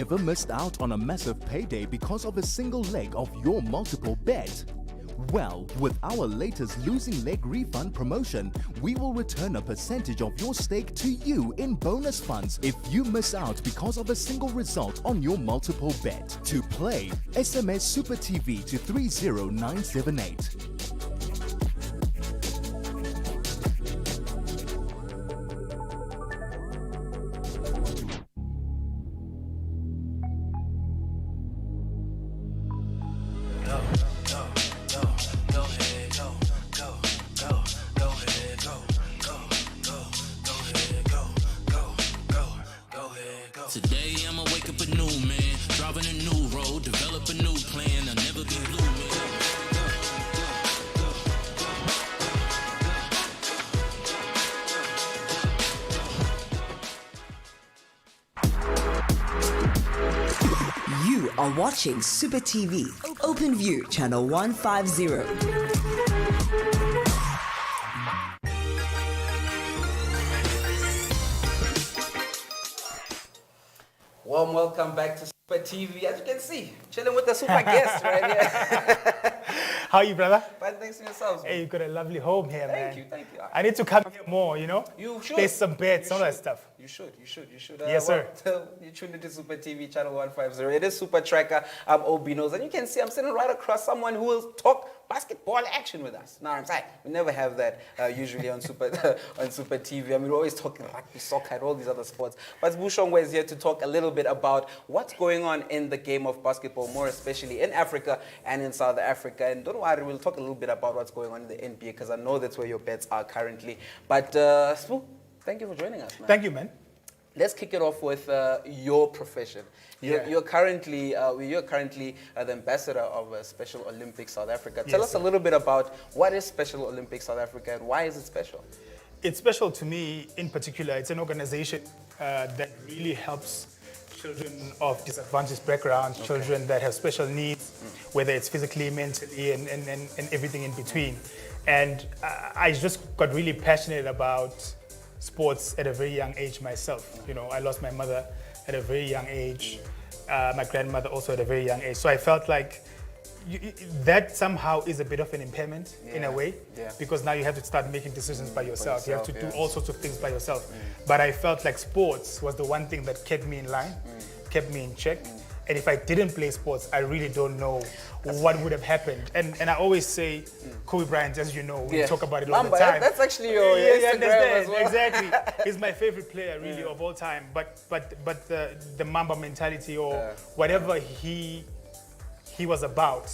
Ever missed out on a massive payday because of a single leg of your multiple bet? Well, with our latest Losing Leg Refund promotion, we will return a percentage of your stake to you in bonus funds if you miss out because of a single result on your multiple bet. To play, SMS SupaTV to 30978. Today I'ma wake up a new man, driving a new road, develop a new plan. I'll never be blue, man. You are watching Super TV, OpenView channel 150. Warm welcome back to Supa TV. As you can see, chilling with the super guest right here. How are you, brother? Fine, thanks to yourselves. Hey, you got a lovely home here, man. Thank you. I need to come here more, you know? You should. Place some bets, all that stuff. You should. Yes, sir. You tuned into Supa TV channel 150. It is Super Tracker. I'm OB.Knows. And you can see I'm sitting right across someone who will talk basketball action with us. Now, I'm sorry, we never have that usually on Supa TV. I mean, we're always talking rugby, soccer, and all these other sports. But Shongwe is here to talk a little bit about what's going on in the game of basketball, more especially in Africa and in South Africa. And don't worry, we'll talk a little bit about what's going on in the NBA because I know that's where your bets are currently. But Spu, thank you for joining us, man. Thank you, man. Let's kick it off with your profession. You're currently the ambassador of Special Olympics South Africa. Tell us a little bit about what is Special Olympics South Africa and why is it special? It's special to me in particular. It's an organization that really helps children of disadvantaged backgrounds, children that have special needs, whether it's physically, mentally, and everything in between. And I just got really passionate about sports at a very young age myself. You know, I lost my mother at a very young age, my grandmother also at a very young age. So I felt like that somehow is a bit of an impairment in a way, because now you have to start making decisions by yourself. You have to do all sorts of things by yourself. But I felt like sports was the one thing that kept me in line, kept me in check. And if I didn't play sports, I really don't know what would have happened. And I always say, Kobe Bryant, as you know, we talk about it all Mamba, the time. that's actually your Instagram as well. Exactly. He's my favorite player, really, of all time. But the Mamba mentality or whatever he was about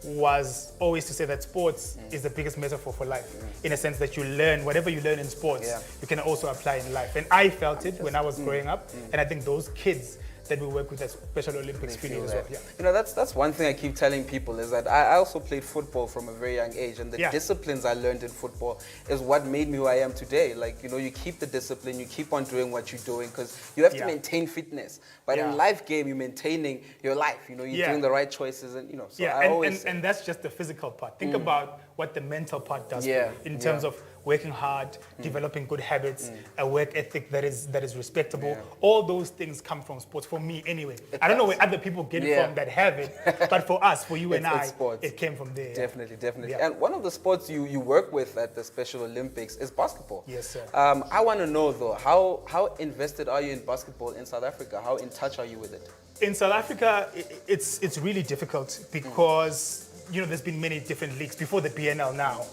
was always to say that sports is the biggest metaphor for life, in a sense that you learn, whatever you learn in sports, you can also apply in life. And I felt it when I was growing up, and I think those kids that we work with at Special Olympics feel as well. You know, that's one thing I keep telling people is that I also played football from a very young age, and the disciplines I learned in football is what made me who I am today. Like, you know, you keep the discipline, you keep on doing what you're doing because you have to maintain fitness. But in life game, you're maintaining your life. You know, you're doing the right choices, and you know. So I always and that's just the physical part. Think about what the mental part does for you in terms of working hard, developing good habits, a work ethic that is respectable. All those things come from sports, for me anyway. I don't know where other people get it from that have it, but for us, for you and I, it came from there. Definitely. And one of the sports you work with at the Special Olympics is basketball. Yes, sir. I want to know though, how invested are you in basketball in South Africa? How in touch are you with it? In South Africa, it's really difficult because you know, there's been many different leagues before the BNL now.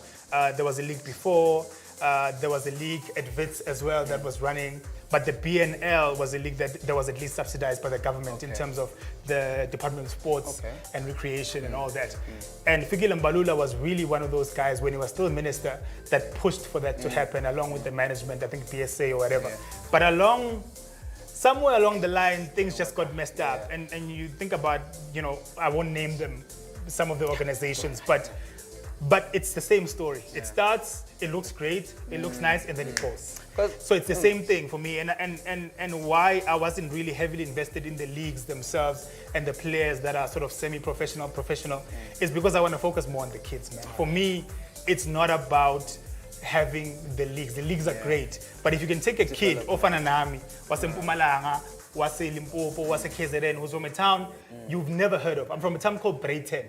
There was a league before, there was a league at WITS as well that was running, but the BNL was a league that was at least subsidized by the government in terms of the Department of Sports and Recreation and all that. And Fikile Mbalula was really one of those guys when he was still minister that pushed for that to happen along with the management, I think PSA or whatever. But somewhere along the line, things just got messed up. And you think about, you know, I won't name them, some of the organizations, but it's the same story. It starts, it looks great, it looks nice, and then it goes. So it's the same thing for me, and why I wasn't really heavily invested in the leagues themselves and the players that are sort of semi-professional, professional, is because I want to focus more on the kids, man. For me, it's not about having the leagues. The leagues are great, but if you can take a kid, Ofananami, Wasempumalanga, wase Limpopo, wase KZN, who's from a town you've never heard of. I'm from a town called Brayton.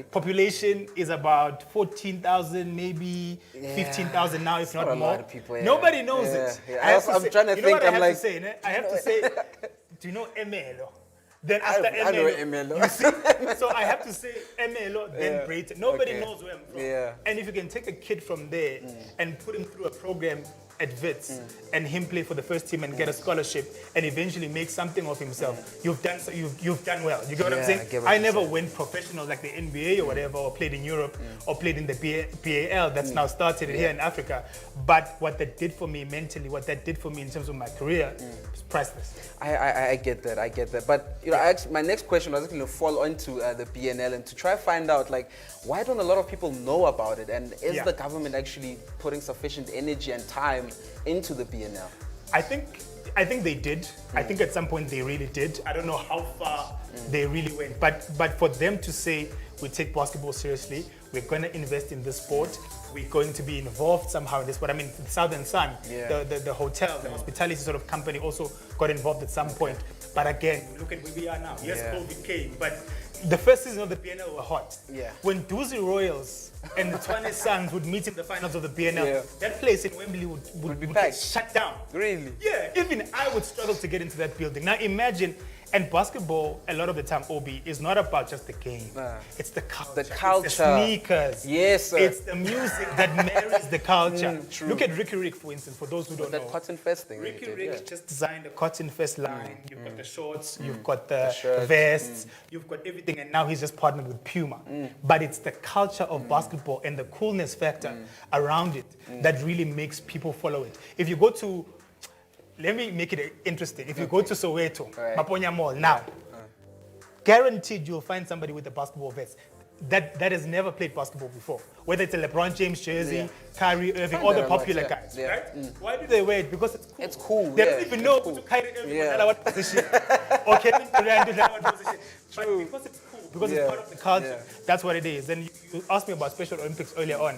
Population is about 14,000, maybe 15,000 now, if not a more. lot of people, yeah. Nobody knows it. I'm trying to think. I'm like, I have to say, do you know Emelo? Then after I know Emelo, Emelo. you see? So I have to say Emelo, then Brayton. Nobody knows where I'm from. Yeah. And if you can take a kid from there and put him through a program at Wits and him play for the first team and get a scholarship and eventually make something of himself, you've done well. You get what I'm saying? I never went professional like the NBA or whatever, or played in Europe or played in the BAL that's now started here in Africa. But what that did for me mentally, what that did for me in terms of my career, is priceless. I get that. But you know, my next question was going to fall onto the BNL and to try to find out, like, why don't a lot of people know about it? And is the government actually putting sufficient energy and time into the BNL? I think they did. I think at some point they really did. I don't know how far they really went. But for them to say, we take basketball seriously, we're going to invest in this sport, we're going to be involved somehow in this sport. I mean, Southern Sun, the hotel, the hospitality sort of company also got involved at some point. But again, look at where we are now. Yes, COVID came, but the first season of the BNL were hot. Yeah. When Duzi Royals and the Tshwane Suns would meet in the finals of the BNL, that place in Wembley would be packed. shut down. Really? Yeah, even I would struggle to get into that building. Now imagine, and basketball, a lot of the time, OB, is not about just the game. It's the culture. The culture. It's the sneakers. Yes, sir. It's the music that marries the culture. True. Look at Ricky Rick, for instance, for those who don't know. That Cotton Fest thing. Ricky Rick just designed a Cotton Fest line. You've got the shorts, you've got the shirts, vests, you've got everything, and now he's just partnered with Puma. But it's the culture of basketball and the coolness factor around it that really makes people follow it. If you go to, let me make it interesting. If you go to Soweto, Maponya Mall now, guaranteed you'll find somebody with a basketball vest that has never played basketball before. Whether it's a LeBron James jersey, Kyrie Irving, all the popular guys, right? Why do they wear it? Because it's cool. It's cool. They don't even know who Kyrie Irving was at what position, or Kevin Durant was at what position. But because it's cool, because it's part of the culture, that's what it is. And you asked me about Special Olympics earlier on.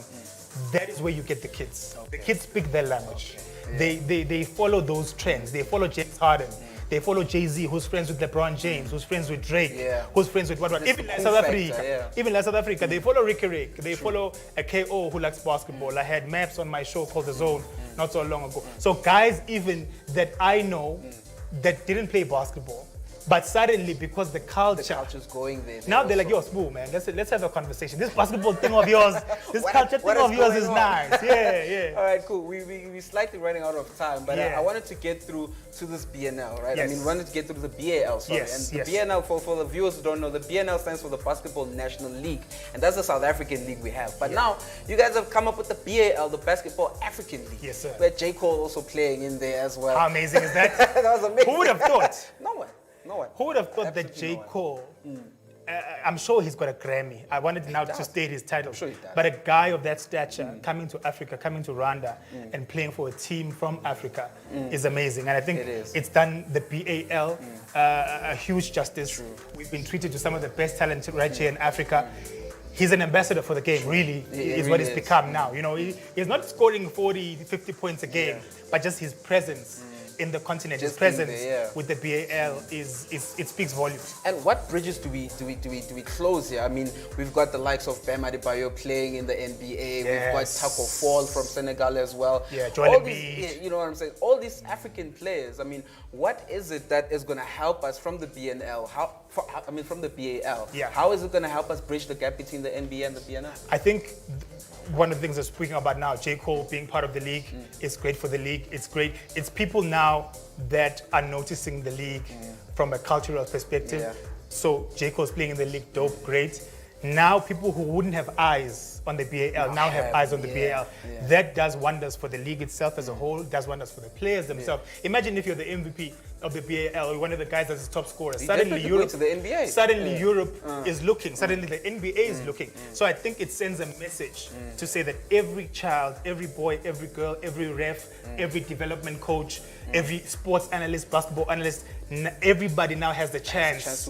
That is where you get the kids. The kids speak their language. They follow those trends. They follow James Harden. They follow Jay-Z, who's friends with LeBron James, who's friends with Drake, who's friends with what. Even like South Africa, they follow Ricky Rick. They follow a KO who likes basketball. I had Maps on my show called The Zone not so long ago. So guys even that I know that didn't play basketball, but suddenly because the culture's going there. Now they're like, yo, Spoo, man, let's have a conversation. This basketball thing of yours, this culture thing of yours is nice. Yeah. All right, cool. We're slightly running out of time, but I wanted to get through to this BNL, right? Yes. I mean, we wanted to get through the BAL, sorry. Yes, and the BNL, for the viewers who don't know, the BNL stands for the Basketball National League, and that's the South African league we have. But now, you guys have come up with the BAL, the Basketball African League. Yes, sir. Where J. Cole also playing in there as well. How amazing is that? That was amazing. Who would have thought? No one. Who would have thought that J. Cole, I'm sure he's got a Grammy. I wanted now to state his title. I'm sure he does. But a guy of that stature coming to Africa, coming to Rwanda, and playing for a team from Africa is amazing. And I think it's done the BAL a huge justice. We've been treated to some of the best talent right here in Africa. He's an ambassador for the game, really, is what he's become now. You know, he's not scoring 40, 50 points a game, but just his presence in the continent, his presence with the BAL it speaks volumes. And what bridges do we close here? I mean, we've got the likes of Bam Adebayo playing in the NBA. We've got Taco Fall from Senegal as well. Yeah, Joel Embiid. You know what I'm saying? All these African players. I mean, what is it that is going to help us from the BNL? From the BAL. Yeah. How is it going to help us bridge the gap between the NBA and the BNL? I think one of the things we're speaking about now, J. Cole being part of the league, is great for the league. It's great. It's people now that are noticing the league from a cultural perspective. Yeah. So J. Cole's playing in the league, dope, great. Now people who wouldn't have eyes on the BAL now have eyes on the BAL. Yeah. That does wonders for the league itself as a whole, does wonders for the players themselves. Imagine if you're the MVP of the BAL, or one of the guys that's the top scorer. Suddenly Europe, to the NBA. Suddenly Europe is looking. Suddenly the NBA is looking. So I think it sends a message to say that every child, every boy, every girl, every ref, every development coach, every sports analyst, basketball analyst, everybody now has the chance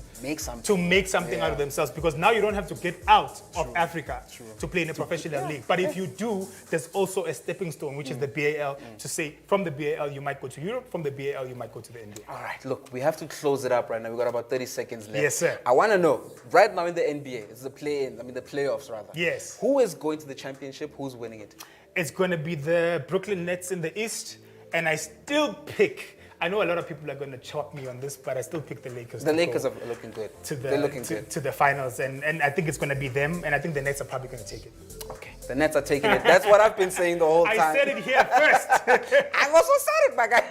to make something out of themselves, because now you don't have to get out of Africa to play in a professional league. But if you do, there's also a stepping stone, which is the BAL, to say from the BAL you might go to Europe, from the BAL you might go to the NBA. India. All right, look, we have to close it up right now. We've got about 30 seconds left. Yes, sir. I want to know, right now in the NBA, it's the the playoffs rather. Yes. Who is going to the championship? Who's winning it? It's going to be the Brooklyn Nets in the East, and I still pick, I know a lot of people are going to chop me on this, but I still pick the Lakers. The to Lakers go are looking good. They're looking good. To the finals, and I think it's going to be them, and I think the Nets are probably going to take it. Okay, the Nets are taking it. That's what I've been saying the whole time. I said it here first. I also said it, my guy.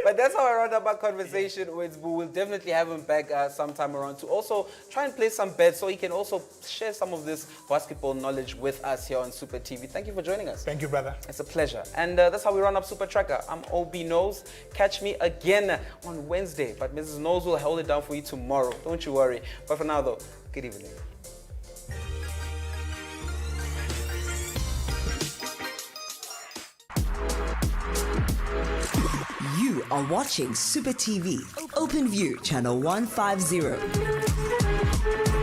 But that's how I round up our conversation with Boo. We'll definitely have him back sometime around to also try and play some bets so he can also share some of this basketball knowledge with us here on Super TV. Thank you for joining us. Thank you, brother. It's a pleasure. And that's how we run up Super Tracker. I'm OB.Knows. Catch me again on Wednesday. But Mrs. Knows will hold it down for you tomorrow. Don't you worry. But for now, though, good evening. You are watching Super TV, OpenView channel 150.